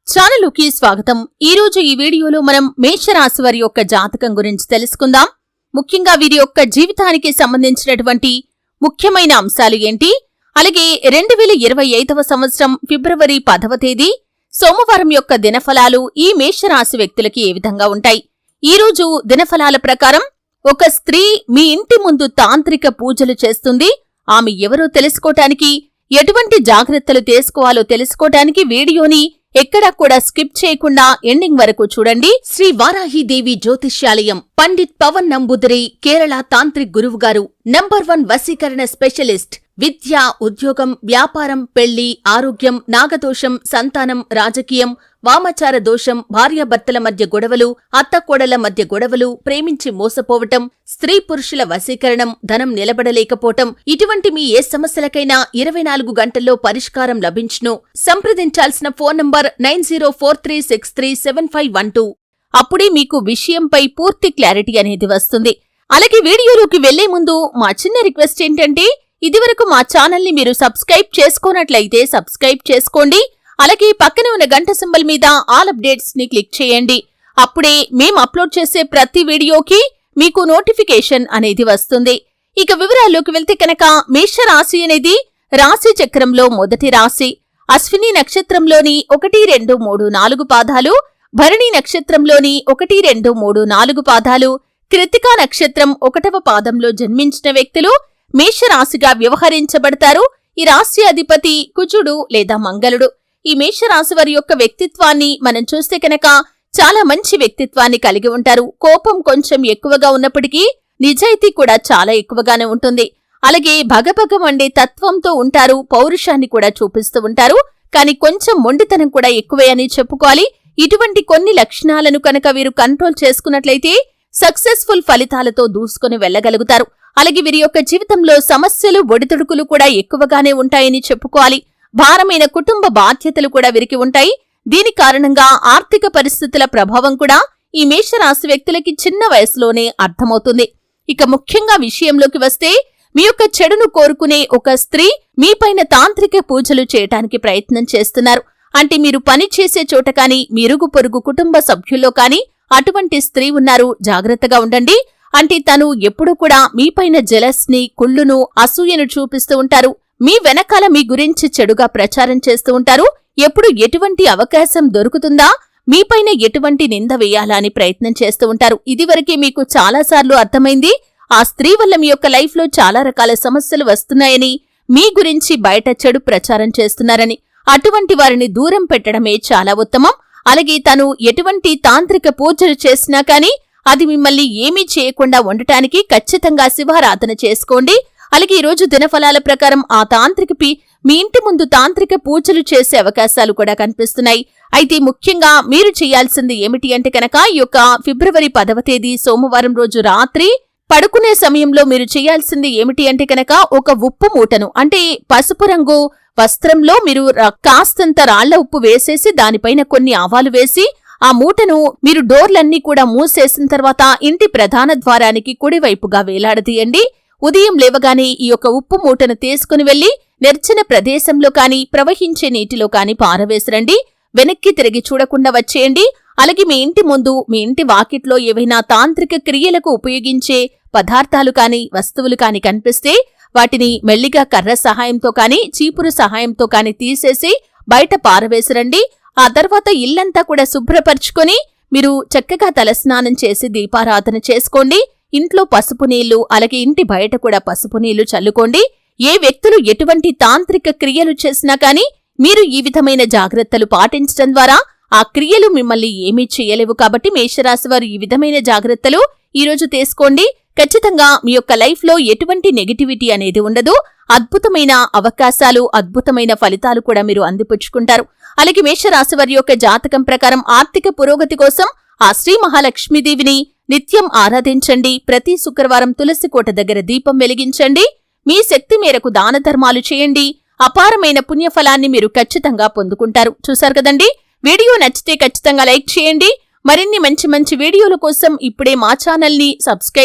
ఛానలుకి స్వాగతం. ఈరోజు ఈ వీడియోలో మనం మేషరాశి వారి యొక్క జాతకం గురించి తెలుసుకుందాం. ముఖ్యంగా వీరి యొక్క జీవితానికి సంబంధించినటువంటి ముఖ్యమైన అంశాలు ఏంటి, అలాగే 2025వ సంవత్సరం ఫిబ్రవరి 10వ తేదీ సోమవారం యొక్క దినఫలాలు ఈ మేషరాశి వ్యక్తులకి ఏ విధంగా ఉంటాయి. ఈరోజు దినఫలాల ప్రకారం ఒక స్త్రీ మీ ఇంటి ముందు తాంత్రిక పూజలు చేస్తుంది. ఆమె ఎవరో తెలుసుకోవటానికి, ఎటువంటి జాగ్రత్తలు తీసుకోవాలో తెలుసుకోవటానికి వీడియోని ఎక్కడా కూడా స్కిప్ చేయకుండా ఎండింగ్ వరకు చూడండి. శ్రీ వారాహిదేవి జ్యోతిష్యాలయం పండిత్ పవన్ నంబూదరి కేరళ తాంత్రిక్ గురువు గారు నంబర్ 1 వశీకరణ స్పెషలిస్ట్. విద్య, ఉద్యోగం, వ్యాపారం, పెళ్లి, ఆరోగ్యం, నాగదోషం, సంతానం, రాజకీయం, వామాచార దోషం, భార్యాభర్తల మధ్య గొడవలు, అత్తకోడల మధ్య గొడవలు, ప్రేమించి మోసపోవటం, స్త్రీ పురుషుల వశీకరణం, ధనం నిలబడలేకపోవటం, ఇటువంటి మీ ఏ సమస్యలకైనా 24 గంటల్లో పరిష్కారం లభించును. సంప్రదించాల్సిన ఫోన్ నంబర్ 9043637512. అప్పుడే మీకు విషయంపై పూర్తి క్లారిటీ అనేది వస్తుంది. అలాగే వీడియోలోకి వెళ్లే ముందు మా చిన్న రిక్వెస్ట్ ఏంటంటే, ఇదివరకు మా ఛానల్ని మీరు సబ్స్క్రైబ్ చేసుకోనట్లయితే సబ్స్క్రైబ్ చేసుకోండి. అలాగే పక్కనే ఉన్న గంట సింబల్ మీద ఆల్ అప్డేట్స్ ని క్లిక్ చేయండి. అప్పుడే మేము అప్లోడ్ చేసే ప్రతి వీడియోకి మీకు నోటిఫికేషన్ అనేది వస్తుంది. ఇక వివరాల్లోకి వెళ్తే కనుక, మేషరాశి అనేది రాశి చక్రంలో మొదటి రాశి. అశ్విని నక్షత్రంలోని 1, 2, 3, 4 పాదాలు, భరణి నక్షత్రంలోని 1, 2, 3, 4 పాదాలు, కృత్తికా నక్షత్రం 1వ పాదంలో జన్మించిన వ్యక్తులు మేషరాశిగా వ్యవహరించబడతారు. ఈ రాశి అధిపతి కుజుడు లేదా మంగళుడు. ఈ మేషరాశి వారి యొక్క వ్యక్తిత్వాన్ని మనం చూస్తే కనుక చాలా మంచి వ్యక్తిత్వాన్ని కలిగి ఉంటారు. కోపం కొంచెం ఎక్కువగా ఉన్నప్పటికీ నిజాయితీ కూడా చాలా ఎక్కువగానే ఉంటుంది. అలాగే భగభగ వండే తత్వంతో ఉంటారు. పౌరుషాన్ని కూడా చూపిస్తూ ఉంటారు. కానీ కొంచెం మొండితనం కూడా ఎక్కువే అని చెప్పుకోవాలి. ఇటువంటి కొన్ని లక్షణాలను కనుక వీరు కంట్రోల్ చేసుకున్నట్లయితే సక్సెస్ఫుల్ ఫలితాలతో దూసుకుని వెళ్లగలుగుతారు. అలాగే వీరి యొక్క జీవితంలో సమస్యలు, ఒడిదుడుకులు కూడా ఎక్కువగానే ఉంటాయని చెప్పుకోవాలి. భారమైన కుటుంబ బాధ్యతలు కూడా వీరికి ఉంటాయి. దీని కారణంగా ఆర్థిక పరిస్థితుల ప్రభావం కూడా ఈ మేషరాశి వ్యక్తులకి చిన్న వయసులోనే అర్థమవుతుంది. ఇక ముఖ్యంగా విషయంలోకి వస్తే, మీ యొక్క చెడును కోరుకునే ఒక స్త్రీ మీపైన తాంత్రిక పూజలు చేయటానికి ప్రయత్నం చేస్తున్నారు. అంటే మీరు పని చేసే చోట కానీ, మీ ఇరుగు పొరుగు కుటుంబ సభ్యుల్లో కానీ అటువంటి స్త్రీ ఉన్నారు. జాగ్రత్తగా ఉండండి. అంటే తను ఎప్పుడూ కూడా మీపైన జెలస్ ని, కుళ్ళును, అసూయను చూపిస్తూ ఉంటారు. మీ వెనకాల మీ గురించి చెడుగా ప్రచారం చేస్తూ ఉంటారు. ఎప్పుడు ఎటువంటి అవకాశం దొరుకుతుందా, మీపైన ఎటువంటి నింద వేయాలా అని ప్రయత్నం చేస్తూ ఉంటారు. ఇదివరకే మీకు చాలాసార్లు అర్థమైంది, ఆ స్త్రీ వల్ల మీ యొక్క లైఫ్ లో చాలా రకాల సమస్యలు వస్తున్నాయని, మీ గురించి బయట చెడు ప్రచారం చేస్తున్నారని. అటువంటి వారిని దూరం పెట్టడమే చాలా ఉత్తమం. అలాగే తను ఎటువంటి తాంత్రిక పూజలు చేసినా కానీ అది మిమ్మల్ని ఏమీ చేయకుండా ఉండటానికి ఖచ్చితంగా శివారాధన చేసుకోండి. అలాగే ఈరోజు దినఫలాల ప్రకారం ఆ తాంత్రికపి మీ ఇంటి ముందు తాంత్రిక పూజలు చేసే అవకాశాలు కూడా కనిపిస్తున్నాయి. అయితే ముఖ్యంగా మీరు చేయాల్సింది ఏమిటి అంటే కనుక, ఈ యొక్క ఫిబ్రవరి 10వ తేదీ సోమవారం రోజు రాత్రి పడుకునే సమయంలో మీరు చేయాల్సింది ఏమిటి అంటే కనుక, ఒక ఉప్పు మూటను, అంటే పసుపు రంగు వస్త్రంలో మీరు కాస్తంత రాళ్ల ఉప్పు వేసేసి దానిపైన కొన్ని ఆవాలు వేసి ఆ మూటను మీరు డోర్లన్నీ కూడా మూసేసిన తర్వాత ఇంటి ప్రధాన ద్వారానికి కుడివైపుగా వేలాడదీయండి. ఉదయం లేవగానే ఈ యొక్క ఉప్పు మూటను తీసుకుని వెళ్లి నిర్జన ప్రదేశంలో కాని, ప్రవహించే నీటిలో కాని పారవేసిరండి. వెనక్కి తిరిగి చూడకుండా వచ్చేయండి. అలాగే మీ ఇంటి ముందు, మీ ఇంటి వాకిట్లో ఏవైనా తాంత్రిక క్రియలకు ఉపయోగించే పదార్థాలు కాని, వస్తువులు కాని కనిపిస్తే వాటిని మెల్లిగా కర్ర సహాయంతో కాని, చీపురు సహాయంతో కాని తీసేసి బయట పారవేసిరండి. ఆ తర్వాత ఇల్లంతా కూడా శుభ్రపరుచుకొని మీరు చక్కగా తలస్నానం చేసి దీపారాధన చేసుకోండి. ఇంట్లో పసుపు నీళ్లు, అలాగే ఇంటి బయట కూడా పసుపు నీళ్లు చల్లుకోండి. ఏ వ్యక్తులు ఎటువంటి తాంత్రిక క్రియలు చేసినా కానీ మీరు ఈ విధమైన జాగ్రత్తలు పాటించడం ద్వారా ఆ క్రియలు మిమ్మల్ని ఏమీ చేయలేవు. కాబట్టి మేషరాశి వారు ఈ విధమైన జాగ్రత్తలు ఈరోజు తీసుకోండి. ఖచ్చితంగా మీ యొక్క లైఫ్ లో ఎటువంటి నెగటివిటీ అనేది ఉండదు. అద్భుతమైన అవకాశాలు, అద్భుతమైన ఫలితాలు కూడా మీరు అందిపుచ్చుకుంటారు. అలాగే మేషరాశి వారి యొక్క జాతకం ప్రకారం ఆర్థిక పురోగతి కోసం ఆ శ్రీ మహాలక్ష్మీదేవిని నిత్యం ఆరాధించండి. ప్రతి శుక్రవారం తులసి కోట దగ్గర దీపం వెలిగించండి. మీ శక్తి మేరకు దాన ధర్మాలు చేయండి. అపారమైన పుణ్యఫలాన్ని మీరు ఖచ్చితంగా పొందుకుంటారు. చూశారు కదండి, వీడియో నచ్చితే ఖచ్చితంగా లైక్ చేయండి. మరిన్ని మంచి మంచి వీడియోల కోసం ఇప్పుడే మా ఛానల్ని సబ్స్క్రైబ్